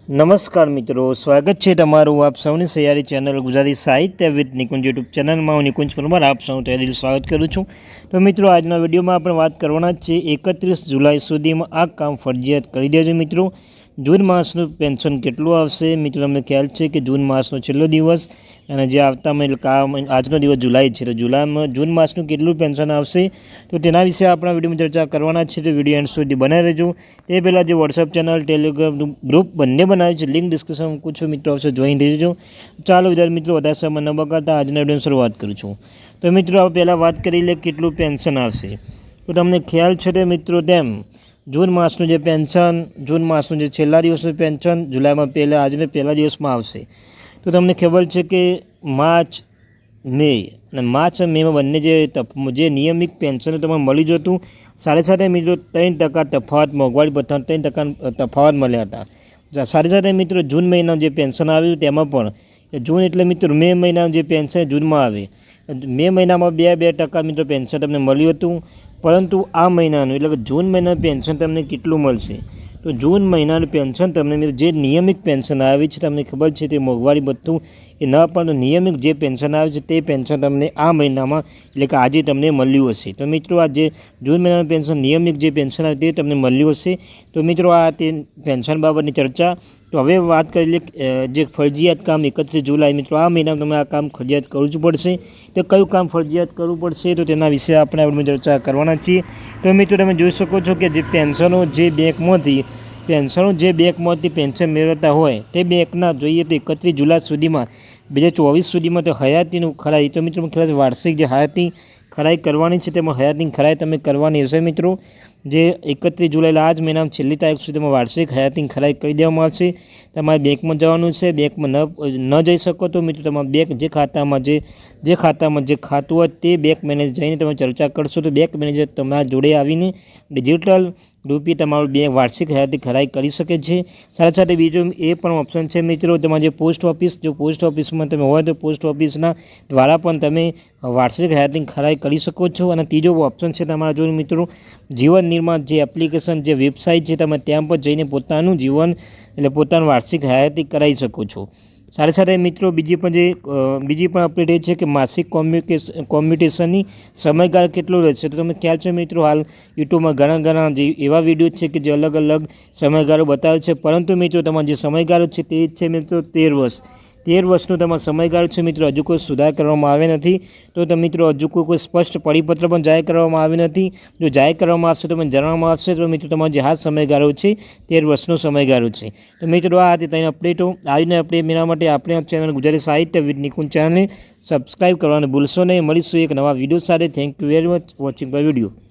નમસ્કાર મિત્રો, સ્વાગત છે તમારું આપ સૌની સૈયારી ચેનલ ગુજરાતી સાહિત્ય વિથ નિકુંજ યુટ્યુબ ચેનલમાં હું નિકુંજ પરમાર આપ સૌનું તહેદિલ સ્વાગત કરું છું। તો મિત્રો, આજના વિડીયોમાં આપણે વાત કરવાના જ છે 31 જુલાઈ સુધીમાં આ કામ ફરજિયાત કરી દેજો મિત્રો। જૂન માસનું પેન્શન કેટલું આવશે મિત્રો? તમને ખ્યાલ છે કે જૂન માસનો છેલ્લો દિવસ અને જે આવતા આજનો દિવસ જુલાઈ છે, તો જુલાઈમાં જૂન માસનું કેટલું પેન્શન આવશે તો તેના વિશે આપણા વિડીયોમાં ચર્ચા કરવાના છે। તો વિડીયો એન્ડ સુધી બનાવી રહેજો। તે પહેલાં જે વોટ્સઅપ ચેનલ, ટેલિગ્રામ ગ્રુપ બંને બનાવ્યું છે, લિંક ડિસ્ક્રિપ્શનમાં મૂકું છું મિત્રો, આવશે જોઈન થઈ જજો। ચાલો વિદ્યાર્થી મિત્રો, વધારે સમય ન બગાડતા આજના વિડીયોની શરૂઆત કરું છું। તો મિત્રો, આપણે પહેલાં વાત કરી લે કેટલું પેન્શન આવશે। તો તમને ખ્યાલ છે કે મિત્રો તેમ જૂન માસનું જે પેન્શન, જૂન માસનું જે છેલ્લા દિવસનું પેન્શન જુલાઈમાં આજને પહેલા દિવસમાં આવશે। તો તમને ખબર છે કે માર્ચ મે અને મેમાં બંને જે નિયમિત પેન્શન તમને મળી જતું, સાથે મિત્રો 3% તફાવત, મોંઘવારી ભથ્થાનો 3% તફાવત મળ્યા હતા। સાથે મિત્રો જૂન મહિનાનું જે પેન્શન આવ્યું તેમાં પણ જૂન એટલે મિત્રો મે મહિનાનું જે પેન્શન જૂનમાં આવે, મે મહિનામાં 2% મિત્રો પેન્શન તમને મળ્યું હતું, પરંતુ આ મહિનાનું એટલે કે જૂન મહિનાનું પેન્શન તમને કેટલું મળશે? તો જૂન મહિનાનું પેન્શન તમને જે નિયમિત પેન્શન આવે છે, તમને ખબર છે તે મોંઘવારી ભથ્થું એ ન પણ નિયમિત જે પેન્શન આવે છે તે પેન્શન તમને આ મહિનામાં એટલે કે આજે તમને મળ્યું હશે। તો મિત્રો, આ જે જૂન મહિનાનું પેન્શન નિયમિત જે પેન્શન આવે તે તમને મળ્યું હશે। તો મિત્રો, આ તે પેન્શન બાબતની ચર્ચા। તો હવે વાત કરી લે જે ફરજિયાત કામ 31 જુલાઈ મિત્રો આ મહિનામાં તમે આ કામ ફરજિયાત કરવું જ પડશે। તો કયું કામ ફરજિયાત કરવું પડશે તો તેના વિશે આપણે આ ચર્ચા કરવાના છીએ। તો મિત્રો, તમે જોઈ શકો છો કે જે પેન્શનો જે બેંકમાંથી પેન્શન મેળવતા હોય તે બેંકના જોઈએ તો 31 જુલાઈ સુધીમાં 2024 સુધીમાં તો હયાતીનું ખરાઈ, તો મિત્રો કદાચ વાર્ષિક જે હયાતી ખરાઈ કરવાની છે તેમાં હયાતીની ખરાઈ તમે કરવાની હશે મિત્રો। જે 31 જુલાઈ આ જ મહિનામાં છેલ્લી તારીખ સુધીમાં વાર્ષિક હયાતીની ખરાઈ કરી દેવામાં આવશે। તમારે બેંકમાં જવાનું છે, બેંકમાં ન જઈ શકો તો મિત્રો તમારા બેંક જે ખાતામાં જે ખાતું હોય તે બેંક મેનેજર જઈને તમે ચર્ચા કરશો તો બેંક મેનેજર તમારા જોડે આવીને ડિજિટલ રૂપે તમારું બેંક વાર્ષિક હયાતી ખરાઈ કરી શકે છે। સાથે બીજો એ પણ ઓપ્શન છે મિત્રો, તમારે જે પોસ્ટ ઓફિસમાં તમે હોય તો પોસ્ટ ઓફિસના દ્વારા પણ તમે વાર્ષિક હયાતીની ખરાઈ કરી શકો છો। અને ત્રીજો ઓપ્શન છે તમારા જોડે મિત્રો જીવન નિર્માણ જે એપ્લિકેશન જે વેબસાઇટ છે, તમે ત્યાં પર જઈને પોતાનું વાર્ષિક હયાતી કરાવી શકો છો। સાથે મિત્રો બીજી પણ અપડેટ એ છે કે માસિક કોમ્યુટેશનની સમયગાળો કેટલો રહેશે? તો તમને ખ્યાલ છે મિત્રો, હાલ યુટ્યુબમાં ઘણા જે એવા વિડીયો છે કે જે અલગ સમયગાળો બતાવે છે, પરંતુ મિત્રો તમારો જે સમયગાળો છે તે છે મિત્રો 13 વર્ષનો તમારો સમયગાળો છે મિત્રો। હજુ કોઈ સુધાર કરવામાં આવ્યો નથી, તો મિત્રો હજુ કોઈ સ્પષ્ટ પરિપત્ર પણ જાહેર કરવામાં આવ્યો નથી। જો જાહેર કરવામાં આવશે તો મને જણાવવામાં આવશે। તો મિત્રો તમારો જે હાલ સમયગાળો છે 13 વર્ષનો સમયગાળો છે। તો મિત્રો, આ હતી તેની અપડેટો। આવીને અપડેટ મેળવવા માટે આપણે આ ચેનલ ગુજરાતી સાહિત્ય વિથ નિકુંજ ચેનલને સબસ્ક્રાઈબ કરવાનું ભૂલશો નહીં। મળીશું એક નવા વિડીયો સાથે। Thank you very much watching my video.